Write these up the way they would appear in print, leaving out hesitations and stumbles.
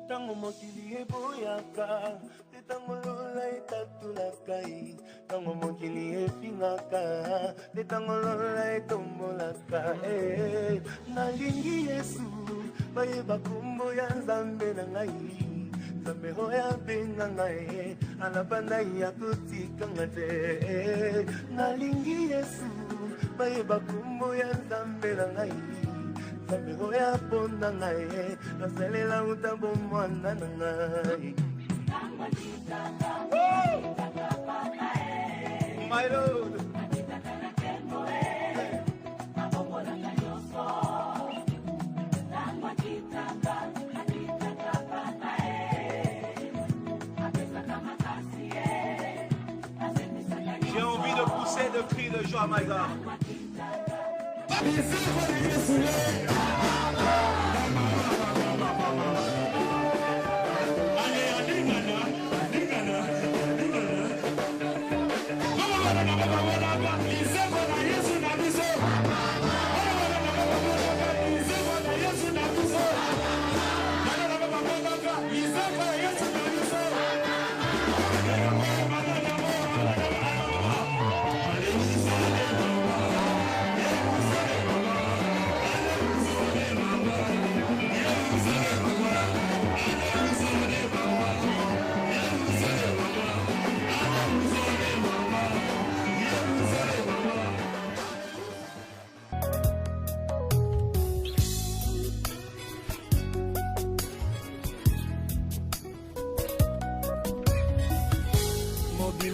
Tango mokili eboyaka, te tango lola etatulaka, tango mokili efingaka, te tango lola etombolaka. Nalingi Yesu, bayeba kombo ya Nzambe na ngai, Nzambe oyo abenga ngai, alabanda ya kotikanga te. Nalingi Yesu, bayeba kombo ya Nzambe na ngai, Nzambe oyo aponda ngai, nasalela utambo mwana na ngai. My Lord, j'ai envie de pousser de cris de joie, my God.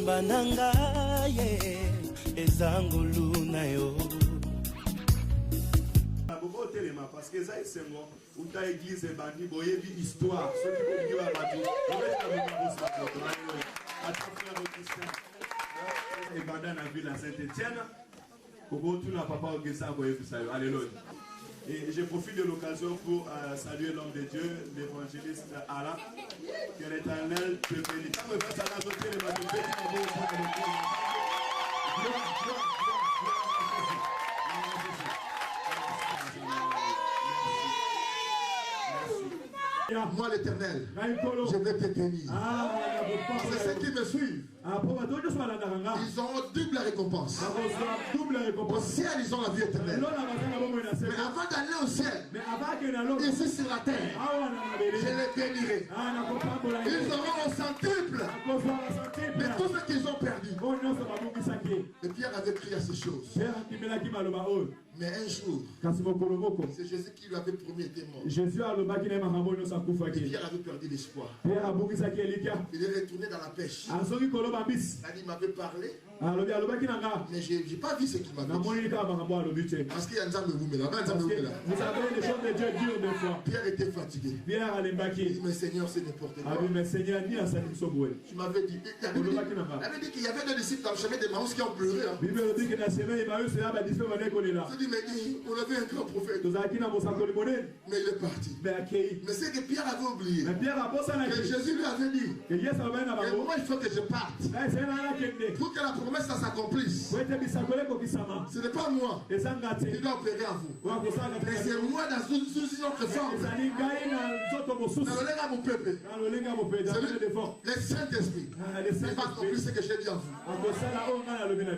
Bananga ye ezangulu na yo. Beaucoup téléma parce que ça c'est moi où ta église est bandi boye bi histoire ceux qui vont dire la bandi on va être et bandana na ville à Saint-Étienne Kobo tout na papa Ogesa boye bisayo. Alléluia. Et je profite de l'occasion pour saluer l'homme de Dieu, l'évangéliste Allah, que l'Éternel te bénisse. Moi l'Éternel, je vais te bénir. C'est ceux qui me suivent. Ils ont double récompense. Au ciel, ils ont la vie éternelle. Mais avant d'aller au ciel, ici sur la terre, je les bénirai. Ils auront au centuple. Mais tout ce qu'ils ont perdu. Et Pierre avait crié à ces choses. Mais un jour, c'est Jésus qui lui avait promis était mort. Et Pierre avait perdu l'espoir. Il est retourné dans la pêche. Il m'avait parlé. Mais je n'ai pas vu ce qu'il m'a dit. Parce qu'il y a un Nzambe là. Vous savez, les choses de Dieu durent des fois. Pierre était fatigué. Il dit, mais Seigneur, c'est n'importe quoi. Tu m'avais dit. Il avait dit qu'il y avait des disciples dans le chemin de Maïs qui ont pleuré. Il dit, mais on avait un grand prophète. Mais il est parti. Mais c'est que Pierre avait oublié. Que Jésus lui avait dit. Et moi, il faut que je parte. Pour que la promesse s'accomplisse. Ce n'est pas moi qui dois opérer à vous. Mais c'est moi dans une autre forme. Le Saint-Esprit. Il va accomplir ce que j'ai dit à vous.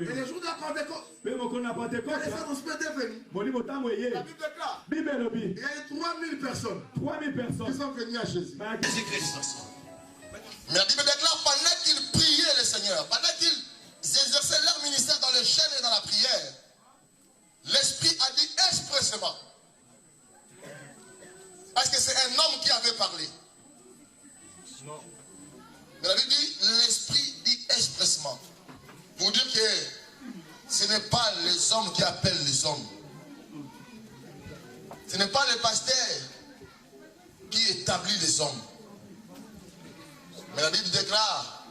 Et les jours de la Pentecôte, les frères sont venus. La Bible déclare. Il y a eu 3000 personnes qui sont venues à Jésus. Mais la Bible déclare pendant qu'ils priaient le Seigneur, pendant qu'ils exerçaient leur ministère dans le jeûne et dans la prière, l'Esprit a dit expressément. Parce que c'est un homme qui avait parlé. Non. Mais la Bible dit, l'Esprit dit expressément. Pour dire que ce n'est pas les hommes qui appellent les hommes. Ce n'est pas le pasteur qui établit les hommes. Mais la Bible déclare,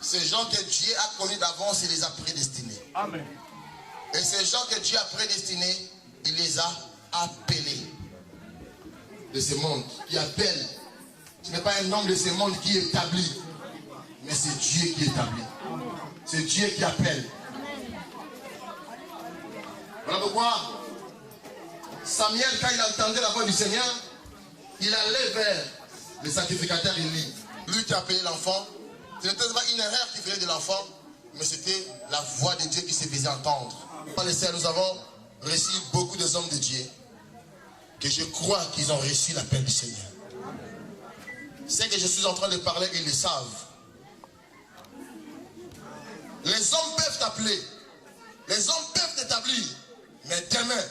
ces gens que Dieu a connus d'avance, il les a prédestinés. Amen. Et ces gens que Dieu a prédestinés, il les a appelés. De ce monde, qui appelle. Ce n'est pas un homme de ce monde qui établit, mais c'est Dieu qui établit. C'est Dieu qui appelle. Voilà pourquoi Samuel, quand il entendait la voix du Seigneur, il allait vers le sacrificateur Élie, lui qui a appelé l'enfant, ce n'était pas une erreur qui venait de l'enfant, mais c'était la voix de Dieu qui se faisait entendre. Nous avons reçu beaucoup de hommes de Dieu que je crois qu'ils ont reçu l'appel du Seigneur. C'est que je suis en train de parler, ils le savent. Les hommes peuvent t'appeler, les hommes peuvent t'établir, mais demain,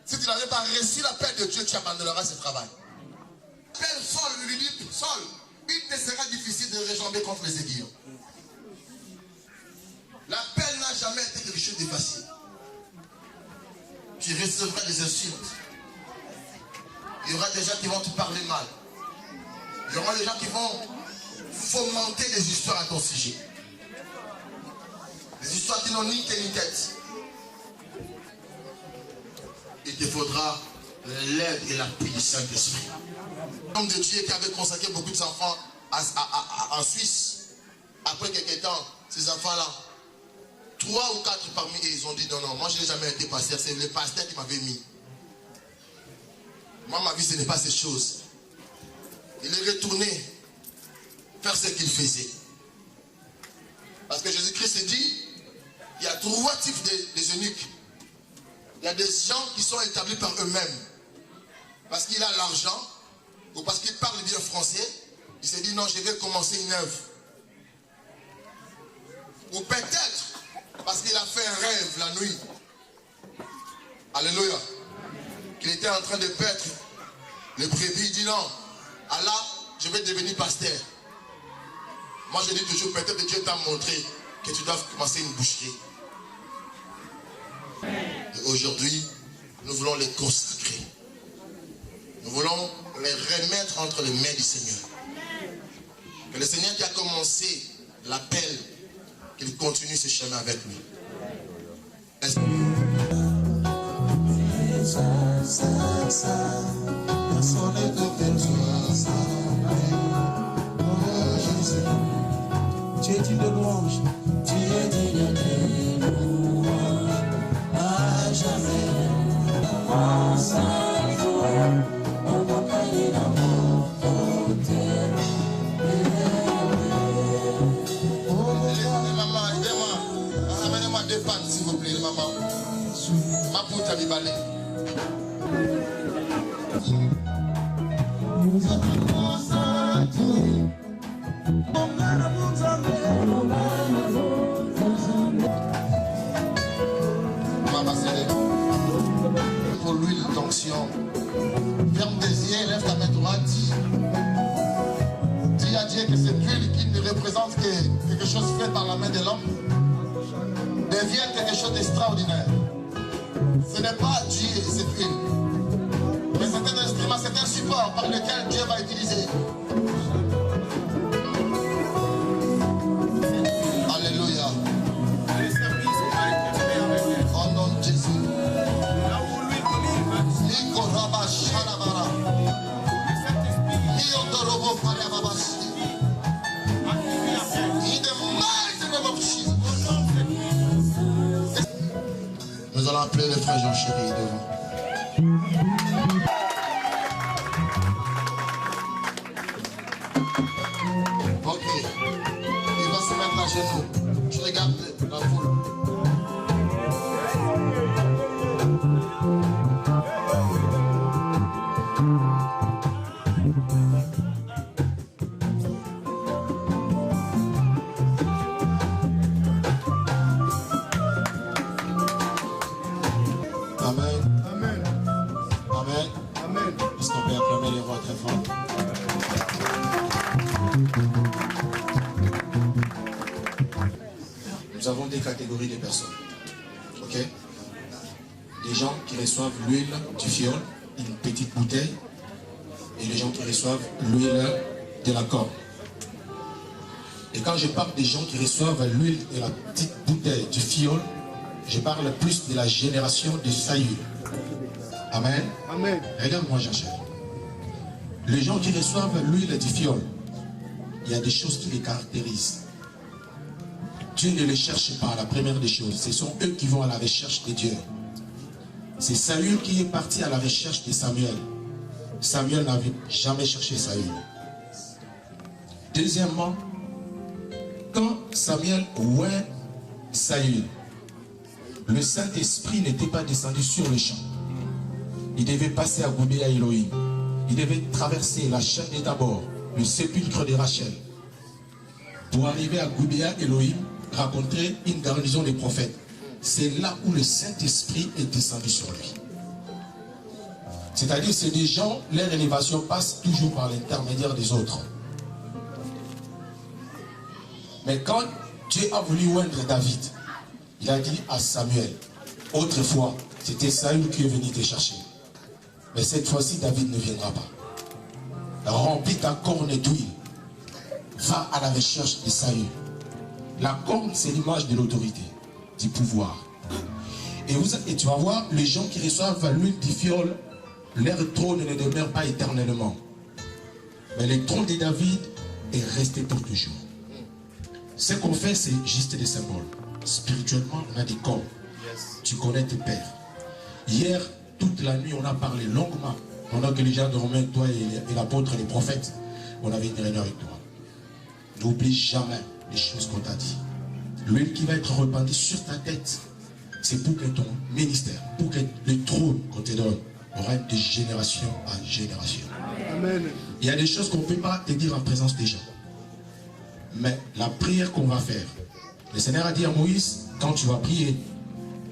si tu n'avais pas reçu l'appel de Dieu, tu abandonneras ce travail. Appelle Saul, lui dit, Saul, il te sera difficile de rejamber contre les aiguillons. L'appel n'a jamais été quelque chose de facile. Tu recevras des insultes. Il y aura des gens qui vont te parler mal. Il y aura des gens qui vont fomenter des histoires à ton sujet. Des histoires qui n'ont ni queue ni tête. Il te faudra l'aide et l'appui du Saint-Esprit. L'homme de Dieu qui avait consacré beaucoup d'enfants en Suisse, après quelques temps, ces enfants-là, 3 ou 4 parmi eux, ils ont dit non, moi je n'ai jamais été pasteur, c'est le pasteur qui m'avait mis. Moi, ma vie, ce n'est pas ces choses. Il est retourné faire ce qu'il faisait. Parce que Jésus-Christ dit, il y a 3 types d'eunuques. Il y a des gens qui sont établis par eux-mêmes. Parce qu'il a l'argent, ou parce qu'il parle bien français, il s'est dit non, je vais commencer une œuvre. Ou peut-être parce qu'il a fait un rêve la nuit. Alléluia. Qu'il était en train de paître les brebis. Il dit non, Allah, je vais devenir pasteur. Moi je dis toujours, peut-être que Dieu t'a montré que tu dois commencer une boucherie. Et aujourd'hui, nous voulons les consacrer. Nous voulons les remettre entre les mains du Seigneur. Que le Seigneur qui a commencé l'appel, qu'il continue ce chemin avec lui. Personne n'est comme toi. Oh Jésus, tu es digne de louange. Tu es digne de louange. À jamais. En cinq jours, on va payer dans mon côté. Maman, aidez-moi. Amenez-moi 2 pannes, s'il vous plaît, maman. Ma poutre à bibalé. Pour l'huile d'onction, ferme tes yeux, lève ta main droite. Dis à Dieu que cette huile qui ne représente que quelque chose fait par la main de l'homme devienne quelque chose d'extraordinaire. Ce n'est pas Dieu cette huile, mais c'est un instrument, c'est un support par lequel Dieu va utiliser. Alléluia. Au nom de Jésus. Nous allons appeler le frère Jean-Chéri devant. Ok. Il va se mettre à genoux. Je regarde la foule. Nous avons des catégories de personnes. Ok? Des gens qui reçoivent l'huile du fiole, une petite bouteille, et les gens qui reçoivent l'huile de la corde. Et quand je parle des gens qui reçoivent l'huile de la petite bouteille du fiole, je parle plus de la génération de Saül. Amen. Amen. Regarde-moi, Jean-Charles. Les gens qui reçoivent l'huile du fiole, il y a des choses qui les caractérisent. Dieu ne les cherche pas, la première des choses. Ce sont eux qui vont à la recherche de Dieu. C'est Saül qui est parti à la recherche de Samuel. Samuel n'avait jamais cherché Saül. Deuxièmement, quand Samuel ouait Saül, le Saint-Esprit n'était pas descendu sur le champ. Il devait passer à Goubéa Elohim. Il devait traverser la chaîne et d'abord le sépulcre de Rachel pour arriver à Goubéa Elohim, rencontrer une garnison des prophètes. C'est là où le Saint-Esprit est descendu sur lui. C'est-à-dire, c'est des gens, leur élévation passe toujours par l'intermédiaire des autres. Mais quand Dieu a voulu oindre David, il a dit à Samuel, autrefois, c'était Saül qui est venu te chercher. Mais cette fois-ci, David ne viendra pas. Remplis ta corne d'huile. Va à la recherche de Saül. La corne, c'est l'image de l'autorité, du pouvoir. Et tu vas voir, les gens qui reçoivent l'huile du fiole, leur trône ne demeure pas éternellement. Mais le trône de David est resté pour toujours. Ce qu'on fait, c'est juste des symboles. Spirituellement, on a des corps. Tu connais tes pères. Hier, toute la nuit, on a parlé longuement. Pendant que les gens dormaient, toi et l'apôtre et les prophètes, on avait une réunion avec toi. N'oublie jamais les choses qu'on t'a dit. L'huile qui va être répandue sur ta tête, c'est pour que ton ministère, pour que le trône qu'on te donne, règne de génération en génération. Amen. Il y a des choses qu'on ne peut pas te dire en présence des gens. Mais la prière qu'on va faire, le Seigneur a dit à Moïse, quand tu vas prier,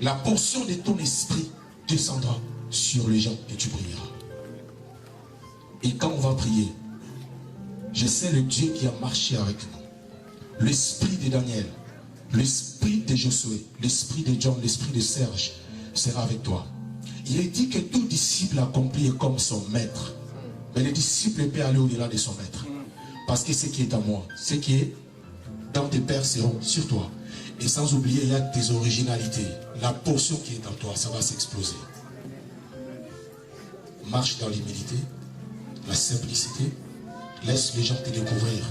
la portion de ton esprit descendra sur les gens et tu prieras. Et quand on va prier, je sais le Dieu qui a marché avec nous. L'esprit de Daniel, l'esprit de Josué, l'esprit de John, l'esprit de Serge sera avec toi. Il est dit que tout disciple accompli est comme son maître. Mais le disciple peut aller au-delà de son maître. Parce que ce qui est à moi, ce qui est dans tes pères seront sur toi. Et sans oublier, il y a tes originalités. La portion qui est en toi, ça va s'exploser. Marche dans l'humilité, la simplicité. Laisse les gens te découvrir.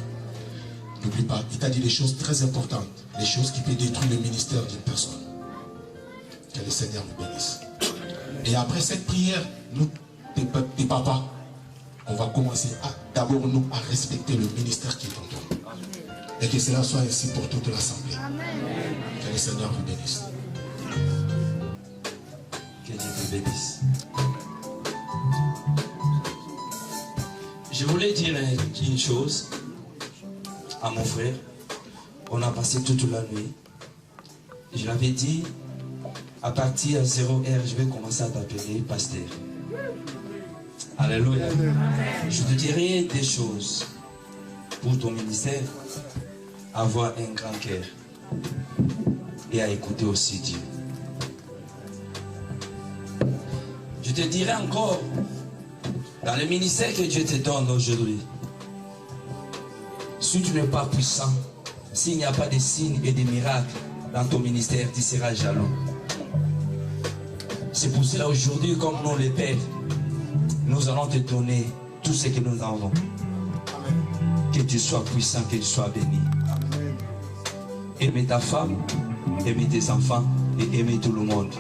N'oublie pas, il t'a dit des choses très importantes. Les choses qui peuvent détruire le ministère d'une personne. Que le Seigneur nous bénisse. Et après cette prière, nous, tes papas, on va commencer d'abord nous à respecter le ministère qui est en toi. Et que cela soit ainsi pour toute l'assemblée. Que le Seigneur vous bénisse. Que Dieu vous bénisse. Je voulais dire une chose à mon frère. On a passé toute la nuit. Je l'avais dit, à partir de 0h, je vais commencer à t'appeler pasteur. Alléluia. Je te dirai des choses pour ton ministère. Avoir un grand cœur et à écouter aussi Dieu. Je te dirai encore, dans le ministère que Dieu te donne aujourd'hui, si tu n'es pas puissant, s'il n'y a pas de signes et de miracles dans ton ministère, tu seras jaloux. C'est pour cela aujourd'hui, comme nous les pères, nous allons te donner tout ce que nous avons. Que tu sois puissant, que tu sois béni. Aimer ta femme, aimer tes enfants et aimer tout le monde.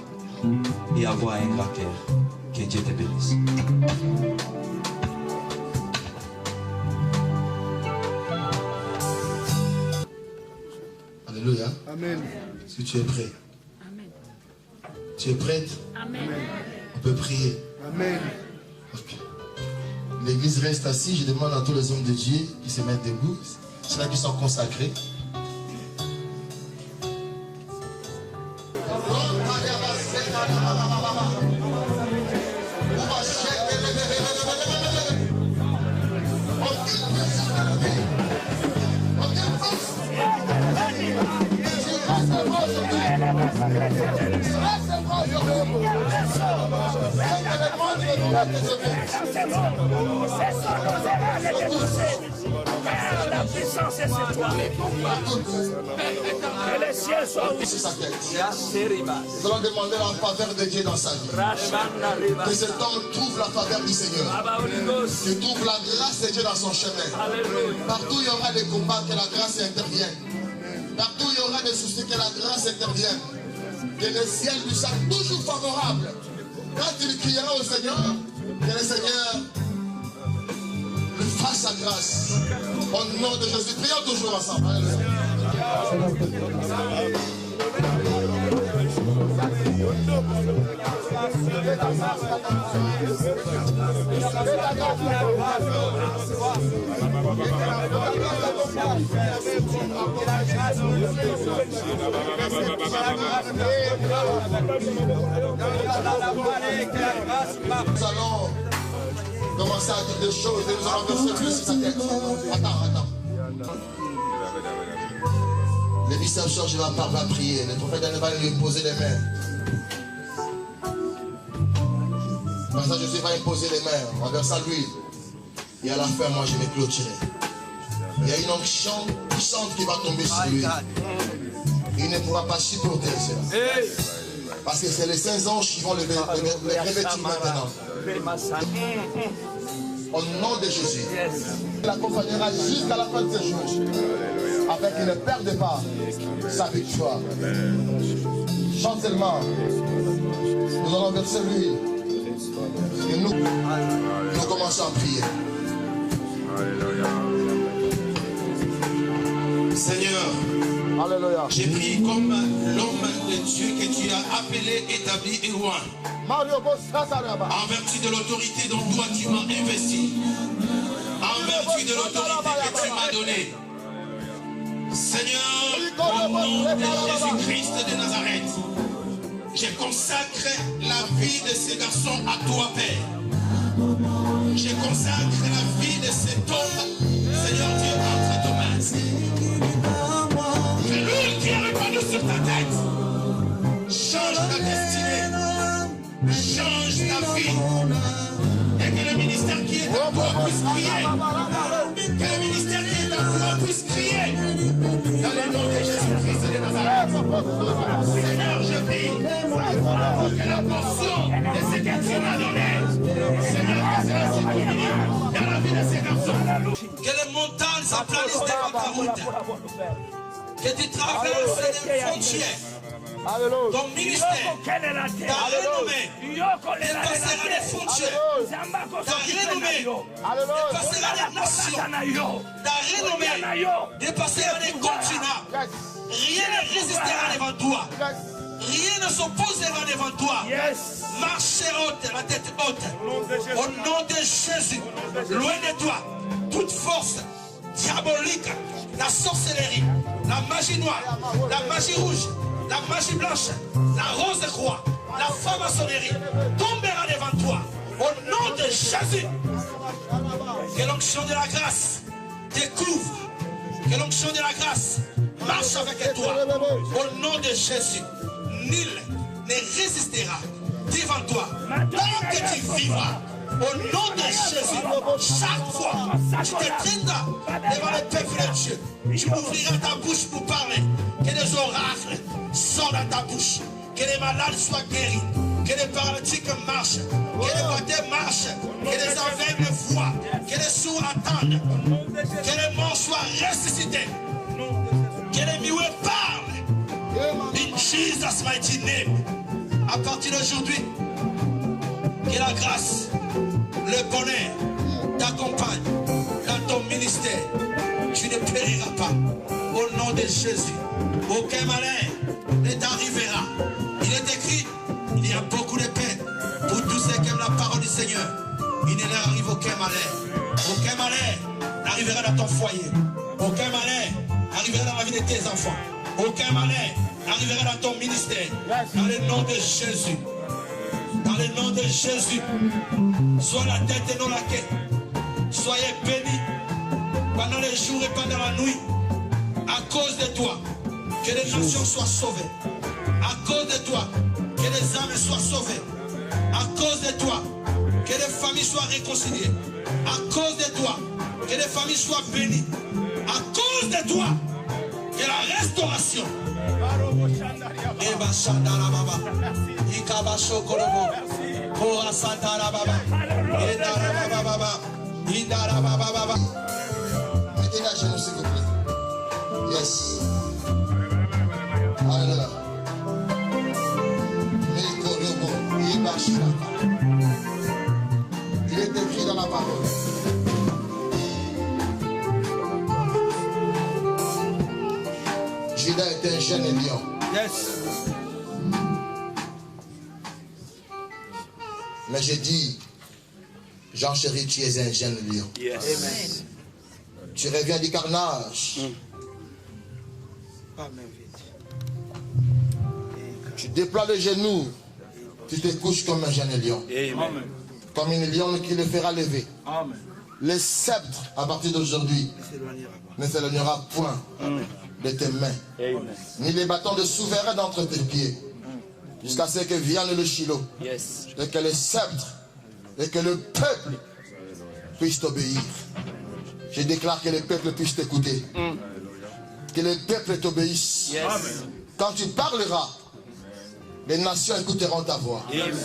Et avoir un grand cœur. Que Dieu te bénisse. Alléluia. Amen. Est-ce que tu es prêt? Amen. Tu es prête? Amen. On peut prier. Amen. Okay. L'église reste assise. Je demande à tous les hommes de Dieu qui se mettent debout. Ceux-là qui sont consacrés. La puissance est sur toi. Que les cieux soient ouverts. Sur sa tête. Nous allons demander la faveur de Dieu dans sa vie. Que cet homme trouve la faveur du Seigneur. Qu'il trouve la grâce de Dieu dans son chemin. Partout il y aura des combats, que la grâce intervienne. Partout il y aura des soucis, que la grâce intervienne. Que le ciel lui soit toujours favorable. Quand il criera au Seigneur, que le Seigneur lui fasse sa grâce. Au nom de Jésus, prions toujours ensemble. Alléluia. Nous allons commencer à dire des choses et nous allons verser plus sur sa tête. Attends. Le bishop je vais pas prier. Le prophète va lui poser les mains. Comme ça, Jésus va imposer les mains en versant l'huile. Et à la fin, moi, je vais clôturer. Il y a une onction puissante qui va tomber sur lui. Il ne pourra pas supporter cela. Parce que c'est les saints anges qui vont le revêtir maintenant. Au nom de Jésus. Il l'accompagnera jusqu'à la fin de ses jours. Afin qu'il ne perde pas sa victoire. Chante seulement. Nous allons verser l'huile. Et nous commençons à prier. Seigneur, Alléluia. j'ai prié comme l'homme de Dieu que tu as appelé, établi et roi. En vertu de l'autorité dont toi tu m'as investi. En vertu de l'autorité que tu m'as donnée. Seigneur, au nom de Jésus-Christ de Nazareth, je consacre la vie de ces garçons à toi, Père. Je consacre la vie de cet homme, Seigneur Dieu, entre tes mains. Que l'huile qui est répandue sur ta tête change ta destinée, change ta vie. Et que le ministère qui est à toi puisse crier. Que le ministère qui est à toi puisse crier. Dans le nom de Jésus-Christ de Nazareth. Seigneur, je prie que la portion de ce que tu m'as donné, Seigneur, que cela se continue dans la vie de ces garçons. Que les montagnes s'aplanissent devant ta route. Que tu traverses les frontières. Ton ministère, ta renommée, dépassera les frontières. Ta renommée dépassera les nations. Ta renommée dépassera les continents. Rien ne résistera devant toi. Rien ne s'opposera devant toi. Marche haute, la tête haute. Au nom de Jésus, loin de toi, toute force diabolique, la sorcellerie, la magie noire, la magie rouge, la magie blanche, la rose de croix, la franc-maçonnerie tombera devant toi. Au nom de Jésus, que l'onction de la grâce te couvre. Que l'onction de la grâce marche avec toi. Au nom de Jésus, nul ne résistera devant toi. Tant que tu vivras, au nom de Jésus, chaque fois tu te tiendras devant le peuple de Dieu, tu ouvriras ta bouche pour parler. Que les oracles sortent dans ta bouche. Que les malades soient guéris. Que les paralytiques marchent. Que les boiteux marchent. Que les aveugles voient. Que les sourds attendent. Que les morts soient ressuscités. Que les muets parlent. In Jesus' mighty name. À partir d'aujourd'hui, que la grâce, le bonheur t'accompagne dans ton ministère. Tu ne périras pas. Au nom de Jésus, aucun malheur ne t'arrivera. Il est écrit, il y a beaucoup de paix pour tous ceux qui aiment la parole du Seigneur. Il ne leur arrive aucun malheur. Aucun malheur n'arrivera dans ton foyer. Aucun malheur n'arrivera dans la vie de tes enfants. Aucun malheur n'arrivera dans ton ministère. Dans le nom de Jésus. Dans le nom de Jésus. Sois la tête et non la queue. Soyez bénis pendant les jours et pendant la nuit. À cause de toi, que les nations soient sauvées. À cause de toi, que les âmes soient sauvées. À cause de toi, que les familles soient réconciliées. À cause de toi, que les familles soient bénies. À cause de toi, que la restauration. Mettez la genoux, s'il vous plaît. Yes. Alléluia. Il est écrit dans la parole Judas était un jeune lion. Yes. Mais j'ai dit, Jean chéri, tu es un jeune lion. Yes. Amen. Tu reviens du carnage. Amen. Tu déploies les genoux. Tu te couches comme un jeune lion. Amen. Comme une lionne qui le fera lever. Amen. Le sceptre, à partir d'aujourd'hui, ne s'éloignera point de tes mains. Amen. Ni les bâtons de souverain d'entre tes pieds. Jusqu'à ce que vienne le Shiloh. Yes. Et que le sceptre et que le peuple puisse t'obéir. Je déclare que le peuple puisse t'écouter. Que le peuple t'obéisse. Yes. Quand tu parleras, les nations écouteront ta voix. Amen.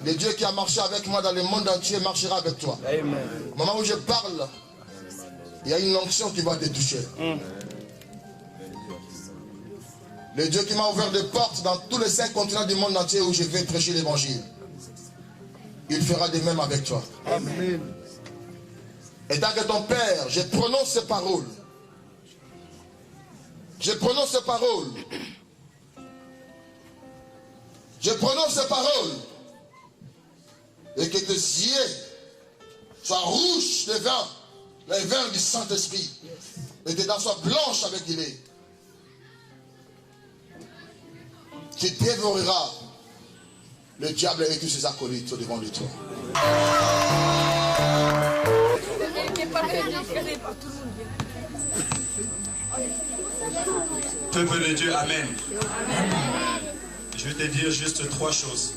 Le Dieu qui a marché avec moi dans le monde entier marchera avec toi. Amen. Au moment où je parle, il y a une onction qui va te toucher. Le Dieu qui m'a ouvert des portes dans tous les 5 continents du monde entier où je vais prêcher l'évangile, il fera de même avec toi. Amen. Et tant que ton Père, je prononce ces paroles. Je prononce ces paroles. Je prononce ces paroles. Et que tes yeux soient rouges de vin, les vins du Saint-Esprit. Et tes dents soient blanches avec du lait. Tu dévoreras le diable et tous ses acolytes au-devant de toi. Peuple de Dieu, Amen. Je vais te dire juste 3 choses.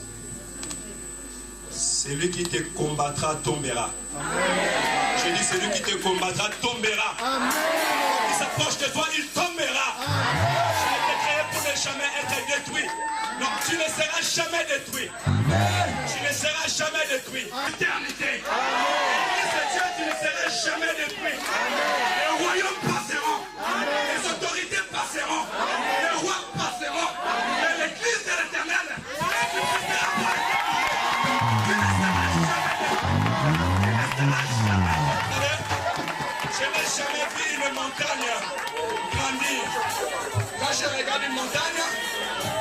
Celui qui te combattra tombera. Je dis celui qui te combattra tombera. Il s'approche de toi, il tombera. Tu as été créé pour ne jamais être détruit. Non, tu ne seras jamais détruit. Tu ne seras jamais détruit. Éternité. C'est Dieu, tu ne seras jamais détruit. Les royaumes passeront. Les autorités passeront. Les rois passeront. Mais l'église de l'Éternel restera pour l'éternité. Tu ne seras jamais détruit. Je n'ai jamais vu une montagne grandir. Quand je regarde une montagne,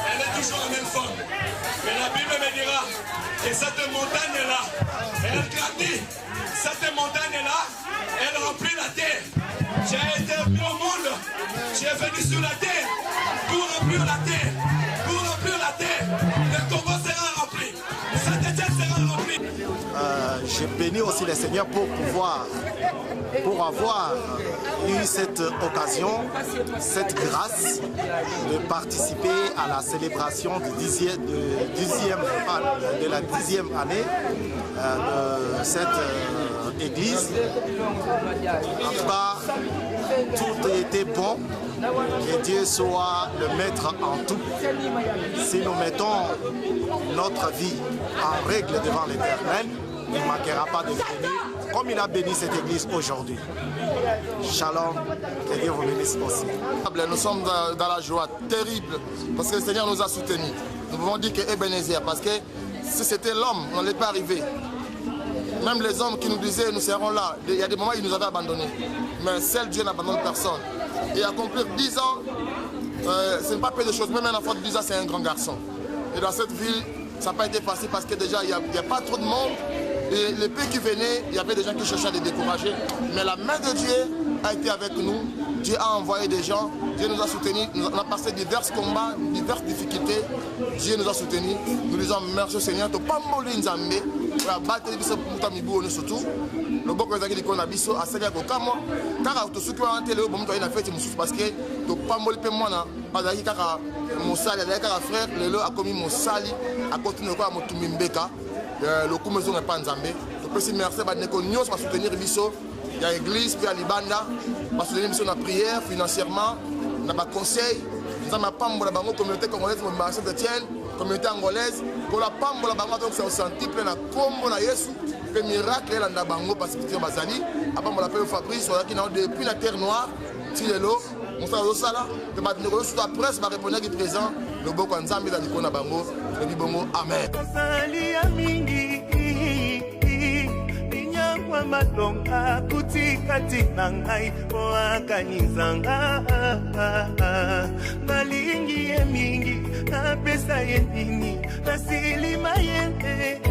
elle est toujours en même forme. Mais la Bible me dira que cette montagne-là, elle grandit. Cette montagne-là, elle remplit la terre. Tu as été venu au monde. Tu es venu sur la terre pour remplir la terre. Pour remplir la terre. Le Congo sera rempli. Cette terre sera remplie. Je bénis aussi le Seigneur pour avoir eu cette occasion, cette grâce de participer à la célébration de la 10e année de cette église. En tout cas, tout a été bon. Que Dieu soit le maître en tout. Si nous mettons notre vie en règle devant l'Éternel, il ne manquera pas de bénir comme il a béni cette église aujourd'hui. Shalom, que Dieu vous bénisse aussi. Nous sommes dans la joie terrible parce que le Seigneur nous a soutenus. Nous pouvons dire que Ebenezer, parce que si c'était l'homme, on n'allait pas arriver. Même les hommes qui nous disaient nous serons là, il y a des moments où ils nous avaient abandonnés. Mais seul Dieu n'abandonne personne. Et accomplir 10 ans, ce n'est pas peu de choses. Même un enfant de 10 ans, c'est un grand garçon. Et dans cette ville, ça n'a pas été facile parce que déjà, il n'y a pas trop de monde. Et les peu qui venaient, il y avait des gens qui cherchaient à les décourager. Mais la main de Dieu a été avec nous. Dieu a envoyé des gens. Dieu nous a soutenus. On a passé divers combats, diverses difficultés. Dieu nous a soutenus. Nous disons merci au Seigneur. Surtout. Le bon président qui a biso a servi à Kokamo. Car tout ce qui a été là, on a fait parce que tu pas molli pe moi na. Parce que car mon sali, car frère, le a commis mon sali à continuer quoi mon tumimbeka. Le coup maison n'est pas en Zambé. Je peux aussi merci à Nekonios pour soutenir biso. Il y a l'église puis à Libanda pour soutenir biso na prière financièrement, na ba conseil. Nous avons pas la bango communauté congolaise mon marché de Tienne, communauté angolaise pour la pambo la bango donc c'est au senti plein na combo na Yesu. Le miracle est dans bango parce que tu bazali après on l'appelle Fabrice on a qui depuis la terre noire si le lot on s'en va ça là de battre sur la presse va répondre qui présent le boko nzambe dans l'icône bango le dit bongo amen kwa matonga kutikati na ngai oakanizanga napesa ye nini nasilima ye